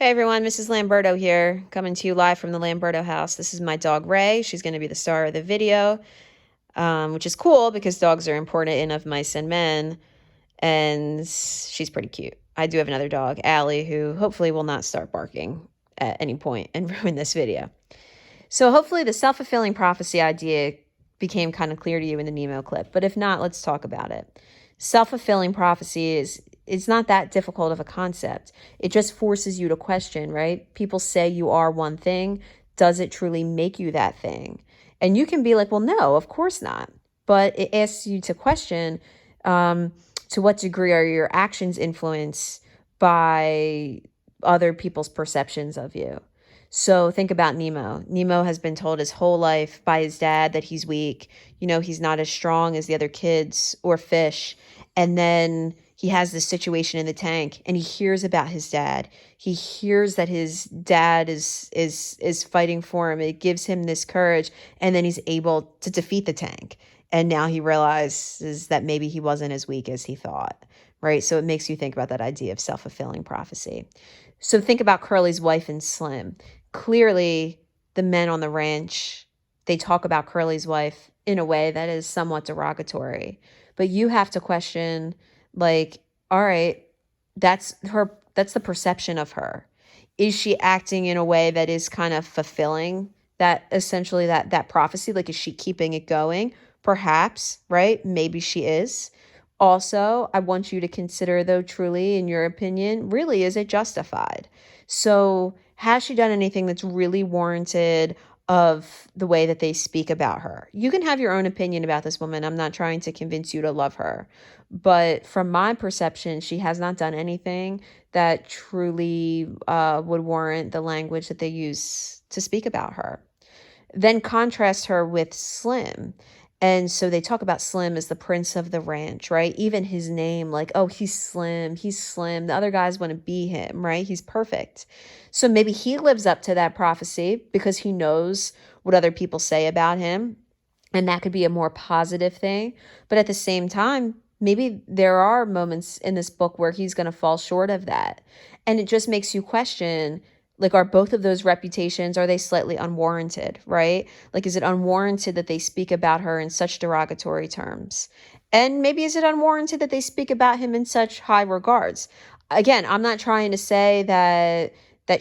Hey everyone, Mrs. Lamberto here, coming to you live from the Lamberto house. This is my dog Ray. She's going to be the star of the video, which is cool because dogs are important in of mice and men, and she's pretty cute. I do have another dog, Allie, who hopefully will not start barking at any point and ruin this video. So hopefully the self-fulfilling prophecy idea became kind of clear to you in the Nemo clip, but if not, let's talk about it. Self-fulfilling prophecy is it's not that difficult of a concept. It just forces you to question, right? People say you are one thing. Does it truly make you that thing? And you can be like, well, no, of course not. But it asks you to question to what degree are your actions influenced by other people's perceptions of you? So think about Nemo. Nemo has been told his whole life by his dad that he's weak. You know, he's not as strong as the other kids or fish. And then he has this situation in the tank and he hears about his dad. He hears that his dad is fighting for him. It gives him this courage, and then he's able to defeat the tank. And now he realizes that maybe he wasn't as weak as he thought, right? So it makes you think about that idea of self-fulfilling prophecy. So think about Curly's wife and Slim. Clearly, the men on the ranch, they talk about Curly's wife in a way that is somewhat derogatory. But you have to question, like, all right, that's the perception of her. Is she acting in a way that is kind of fulfilling that essentially that prophecy? Like, is she keeping it going? Perhaps, right? Maybe she is. Also, I want you to consider, though, truly, in your opinion, really, is it justified? So, has she done anything that's really warranted of the way that they speak about her? You can have your own opinion about this woman. I'm not trying to convince you to love her. But from my perception, she has not done anything that truly would warrant the language that they use to speak about her. Then contrast her with Slim. And so they talk about Slim as the prince of the ranch, right? Even his name, like, oh, he's Slim, he's Slim. The other guys want to be him, right? He's perfect. So maybe he lives up to that prophecy because he knows what other people say about him. And that could be a more positive thing. But at the same time, maybe there are moments in this book where he's going to fall short of that. And it just makes you question, like, are both of those reputations, are they slightly unwarranted, right? Like, is it unwarranted that they speak about her in such derogatory terms? And maybe is it unwarranted that they speak about him in such high regards? Again, I'm not trying to say that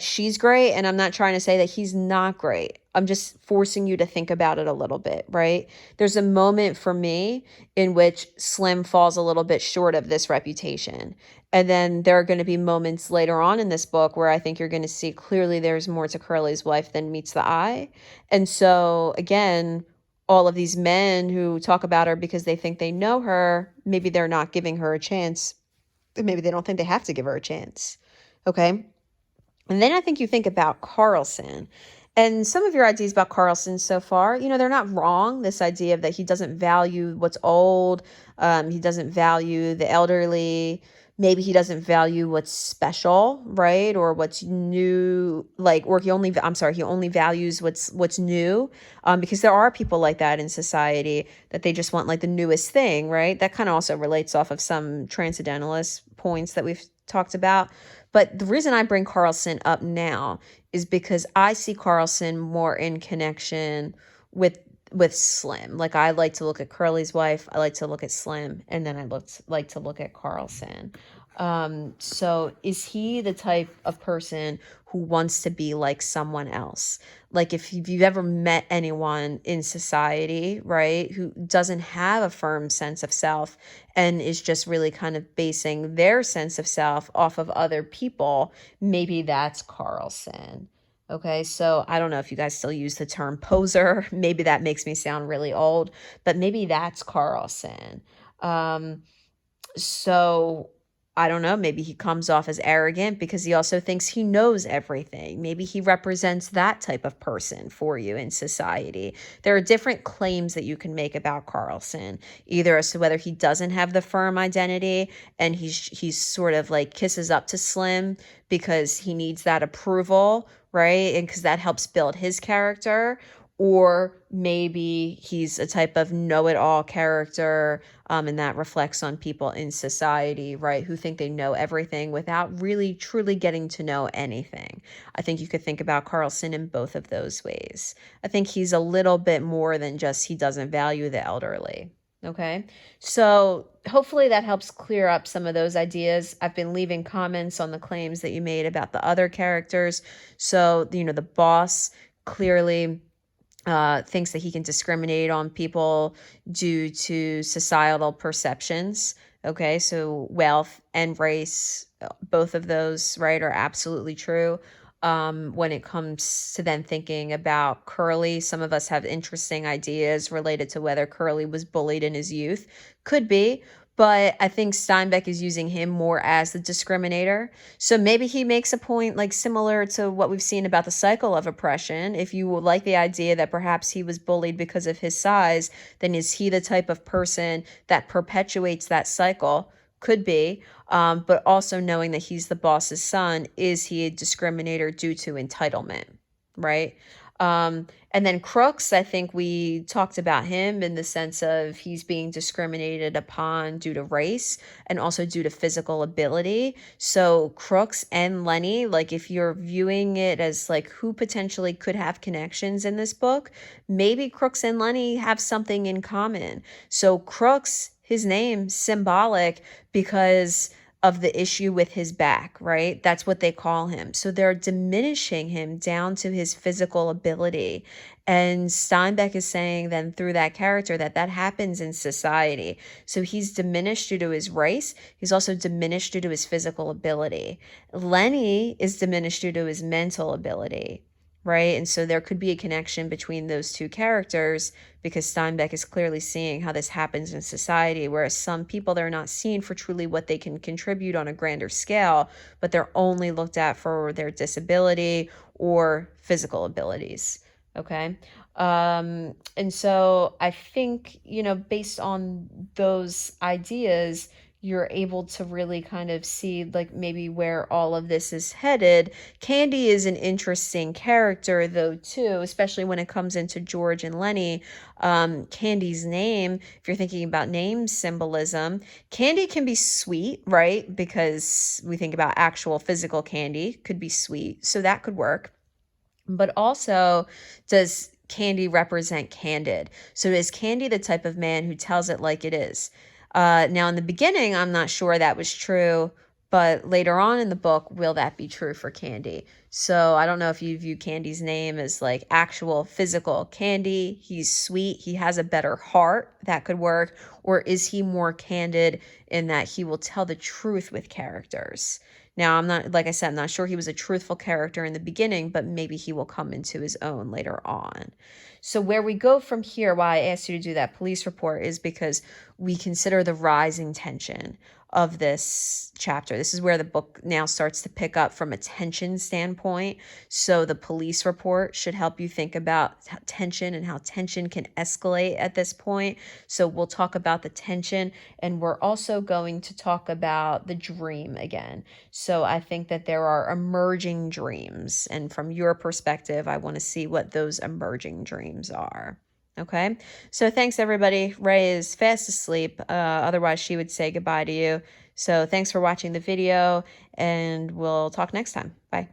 she's great, and I'm not trying to say that he's not great. I'm just forcing you to think about it a little bit, right? There's a moment for me in which Slim falls a little bit short of this reputation. And then there are going to be moments later on in this book where I think you're going to see clearly there's more to Curly's wife than meets the eye. And so, again, all of these men who talk about her because they think they know her, maybe they're not giving her a chance. Maybe they don't think they have to give her a chance. Okay. And then I think you think about Carlson. And some of your ideas about Carlson so far, you know, they're not wrong. This idea of that he doesn't value what's old, he doesn't value the elderly, maybe he doesn't value what's special, right? Or what's new, like, or he only values what's new, because there are people like that in society that they just want like the newest thing, right? That kind of also relates off of some transcendentalist points that we've talked about. But the reason I bring Carlson up now is because I see Carlson more in connection with Slim. Like, I like to look at Curly's wife, I like to look at Slim, and then like to look at Carlson. So is he the type of person who wants to be like someone else? Like, if you've ever met anyone in society, right, who doesn't have a firm sense of self and is just really kind of basing their sense of self off of other people, maybe that's Carlson. Okay, so I don't know if you guys still use the term poser. Maybe that makes me sound really old, but maybe that's Carlson. So I don't know, maybe he comes off as arrogant because he also thinks he knows everything. Maybe he represents that type of person for you in society. There are different claims that you can make about Carlson, either as to whether he doesn't have the firm identity and he's sort of like kisses up to Slim because he needs that approval, right? And because that helps build his character. or maybe he's a type of know-it-all character, and that reflects on people in society, right, who think they know everything without really truly getting to know anything. I think you could think about Carlson in both of those ways. I think he's a little bit more than just he doesn't value the elderly. Okay, so hopefully that helps clear up some of those ideas. I've been leaving comments on the claims that you made about the other characters. So, the boss clearly thinks that he can discriminate on people due to societal perceptions. Okay, so wealth and race, both of those, right, are absolutely true. When it comes to then thinking about Curly, some of us have interesting ideas related to whether Curly was bullied in his youth. Could be, but I think Steinbeck is using him more as the discriminator. So maybe he makes a point like similar to what we've seen about the cycle of oppression. If you like the idea that perhaps he was bullied because of his size, then is he the type of person that perpetuates that cycle? Could be. But also knowing that he's the boss's son, is he a discriminator due to entitlement? Right. And then Crooks, I think we talked about him in the sense of he's being discriminated upon due to race and also due to physical ability. So Crooks and Lenny, like if you're viewing it as like who potentially could have connections in this book, maybe Crooks and Lenny have something in common. So Crooks, his name, symbolic because of the issue with his back, right? That's what they call him. So they're diminishing him down to his physical ability. And Steinbeck is saying then through that character that that happens in society. So he's diminished due to his race. He's also diminished due to his physical ability. Lenny is diminished due to his mental ability, right? And so there could be a connection between those two characters because Steinbeck is clearly seeing how this happens in society, whereas some people, they're not seen for truly what they can contribute on a grander scale, but they're only looked at for their disability or physical abilities. Okay. And so I think, based on those ideas, you're able to really kind of see like maybe where all of this is headed. Candy is an interesting character though too, especially when it comes into George and Lenny. Candy's name, if you're thinking about name symbolism, Candy can be sweet, right? Because we think about actual physical candy could be sweet, so that could work. But also, does Candy represent candid? So is Candy the type of man who tells it like it is? Now, in the beginning, I'm not sure that was true, but later on in the book, will that be true for Candy? So I don't know if you view Candy's name as like actual physical Candy. He's sweet. He has a better heart. That could work. Or is he more candid in that he will tell the truth with characters? Now, I'm not, like I said, I'm not sure he was a truthful character in the beginning, but maybe he will come into his own later on. So where we go from here, why I asked you to do that police report, is because we consider the rising tension of this chapter. This is where the book now starts to pick up from a tension standpoint. So the police report should help you think about tension and how tension can escalate at this point. So we'll talk about the tension, and we're also going to talk about the dream again. So I think that there are emerging dreams, and from your perspective, I want to see what those emerging dreams are. Okay, so thanks everybody. Ray is fast asleep. Otherwise, she would say goodbye to you. So thanks for watching the video, and we'll talk next time. Bye.